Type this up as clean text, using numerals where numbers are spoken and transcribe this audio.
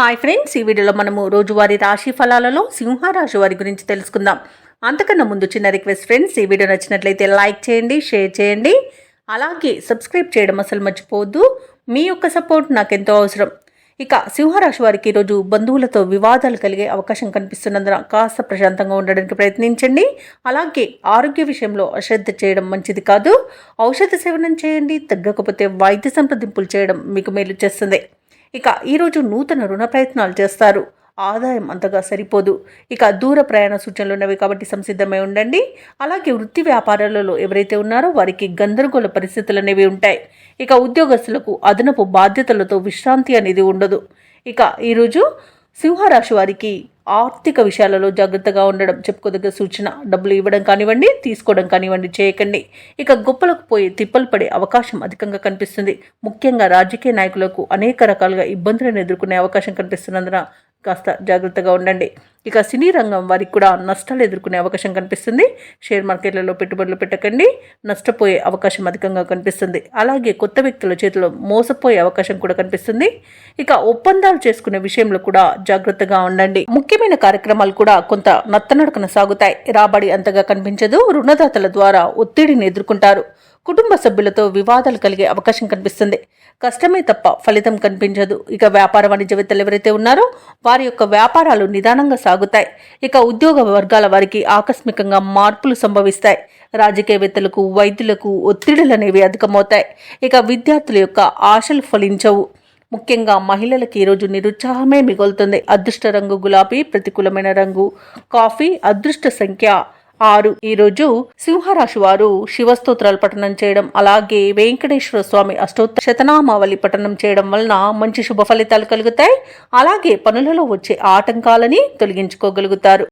Hi friends, ఈ వీడియోలో మనము రోజువారీ రాశి ఫలాలలో సింహరాశి వారి గురించి తెలుసుకుందాం. అంతకన్నా ముందు చిన్న రిక్వెస్ట్ ఫ్రెండ్స్, ఈ వీడియో నచ్చినట్లయితే లైక్ చేయండి, షేర్ చేయండి, అలాగే సబ్స్క్రైబ్ చేయడం అసలు మర్చిపోవద్దు. మీ యొక్క సపోర్ట్ నాకెంతో అవసరం. ఇక సింహరాశి వారికి ఈరోజు బంధువులతో వివాదాలు కలిగే అవకాశం కనిపిస్తున్నందున కాస్త ప్రశాంతంగా ఉండడానికి ప్రయత్నించండి. అలాగే ఆరోగ్య విషయంలో అశ్రద్ధ చేయడం మంచిది కాదు. ఔషధ సేవనం చేయండి, తగ్గకపోతే వైద్య సంప్రదింపులు చేయడం మీకు మేలు చేస్తుంది. ఇక ఈరోజు నూతన రుణ ప్రయత్నాలు చేస్తారు. ఆదాయం అంతగా సరిపోదు. ఇక దూర ప్రయాణ సూచనలు ఉన్నవి కాబట్టి సంసిద్ధమై ఉండండి. అలాగే వృత్తి వ్యాపారాలలో ఎవరైతే ఉన్నారో వారికి గందరగోళ పరిస్థితులు అనేవి ఉంటాయి. ఇక ఉద్యోగస్తులకు అదనపు బాధ్యతలతో విశ్రాంతి అనేది ఉండదు. ఇక ఈరోజు సింహరాశి వారికి ఆర్థిక విషయాలలో జాగ్రత్తగా ఉండడం చెప్పుకోదగ్గ సూచన. డబ్బులు ఇవ్వడం కానివ్వండి, తీసుకోవడం కానివ్వండి చేయకండి. ఇక గొప్పలకు పోయి తిప్పలు పడే అవకాశం అధికంగా కనిపిస్తుంది. ముఖ్యంగా రాజకీయ నాయకులకు అనేక రకాలుగా ఇబ్బందులను ఎదుర్కొనే అవకాశం కనిపిస్తున్నందున కాస్త జాగ్రత్తగా ఉండండి. ఇక సినీ రంగం వారికి కూడా నష్టాలు ఎదుర్కొనే అవకాశం కనిపిస్తుంది. షేర్ మార్కెట్లలో పెట్టుబడులు పెట్టకండి, నష్టపోయే అవకాశం అధికంగా కనిపిస్తుంది. అలాగే కొత్త వ్యక్తుల చేతిలో మోసపోయే అవకాశం కూడా కనిపిస్తుంది. ఇక ఒప్పందాలు చేసుకునే విషయంలో కూడా జాగ్రత్తగా ఉండండి. ముఖ్యమైన కార్యక్రమాలు కూడా కొంత నత్తనడకన సాగుతాయి. రాబడి అంతగా కనిపించదు. రుణదాతల ద్వారా ఒత్తిడిని ఎదుర్కొంటారు. కుటుంబ సభ్యులతో వివాదాలు కలిగే అవకాశం కనిపిస్తుంది. కష్టమే తప్ప ఫలితం కనిపించదు. ఇక వ్యాపార వాణిజ్యవేత్తలు ఎవరైతే ఉన్నారో వారి యొక్క వ్యాపారాలు నిదానంగా సాగుతాయి. ఇక ఉద్యోగ వర్గాల వారికి ఆకస్మికంగా మార్పులు సంభవిస్తాయి. రాజకీయవేత్తలకు, వైద్యులకు ఒత్తిడులు అనేవి అధికమవుతాయి. ఇక విద్యార్థుల యొక్క ఆశలు ఫలించవు. ముఖ్యంగా మహిళలకు ఈరోజు నిరుత్సాహమే మిగులుతుంది. అదృష్ట రంగు గులాబీ, ప్రతికూలమైన రంగు కాఫీ, అదృష్ట సంఖ్య 6. ఈరోజు సింహరాశి వారు శివస్తోత్రాలు పఠనం చేయడం, అలాగే వెంకటేశ్వర స్వామి అష్టోత్తర శతనామావళి పఠనం చేయడం వలన మంచి శుభ ఫలితాలు కలుగుతాయి. అలాగే పనులలో వచ్చే ఆటంకాలని తొలగించుకోగలుగుతారు.